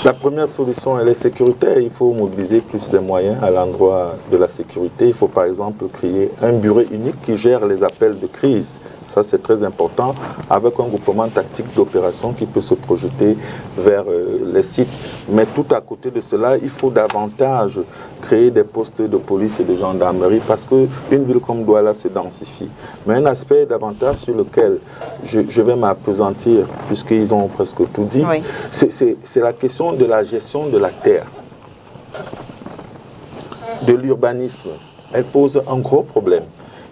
La première solution, elle est sécuritaire. Il faut mobiliser plus de moyens à l'endroit de la sécurité. Il faut par exemple créer un bureau unique qui gère les appels de crise. Ça, c'est très important, avec un groupement tactique d'opération qui peut se projeter vers les sites. Mais tout à côté de cela, il faut davantage créer des postes de police et de gendarmerie parce qu'une ville comme Douala se densifie. Mais un aspect davantage sur lequel je vais m'appesantir, puisqu'ils ont presque tout dit, oui. C'est la question de la gestion de la terre, de l'urbanisme. Elle pose un gros problème.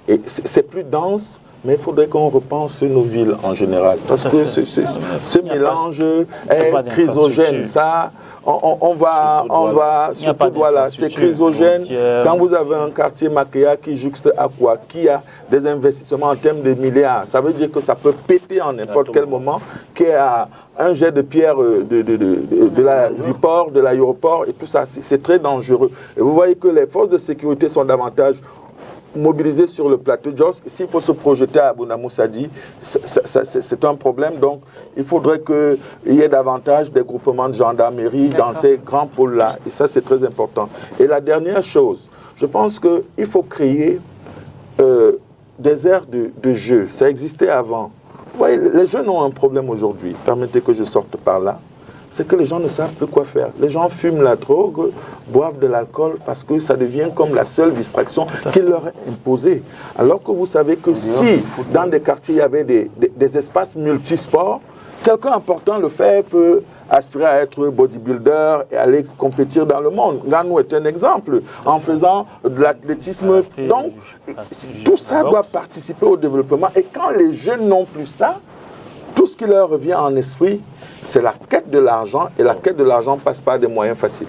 Et c'est plus dense, mais il faudrait qu'on repense sur nos villes en général. Parce que ce mélange est chrysogène. Ça, on va surtout, voilà, c'est chrysogène. Quand vous avez un quartier Makéa qui juxte à quoi, qui a des investissements en termes de milliards, ça veut dire que ça peut péter en n'importe quel moment, qui a un jet de pierre du port, de l'aéroport, et tout ça, c'est très dangereux. Et vous voyez que les forces de sécurité sont davantage mobilisés sur le plateau de Jos. S'il faut se projeter à Bouna Moussadi, c'est un problème. Donc, il faudrait qu'il y ait davantage des groupements de gendarmerie dans ces grands pôles-là. Et ça, c'est très important. Et la dernière chose, je pense qu'il faut créer des aires de jeu. Ça existait avant. Vous voyez, les jeunes ont un problème aujourd'hui. Permettez que je sorte par là. C'est que les gens ne savent plus quoi faire. Les gens fument la drogue, boivent de l'alcool parce que ça devient comme la seule distraction qui leur est imposée. Alors que vous savez que si dans des quartiers il y avait des espaces multisports, quelqu'un important le fait peut aspirer à être bodybuilder et aller compétir dans le monde. Nganou est un exemple en faisant de l'athlétisme. Donc, tout ça doit participer au développement. Et quand les jeunes n'ont plus ça, tout ce qui leur revient en esprit, c'est la quête de l'argent, et la quête de l'argent passe par des moyens faciles.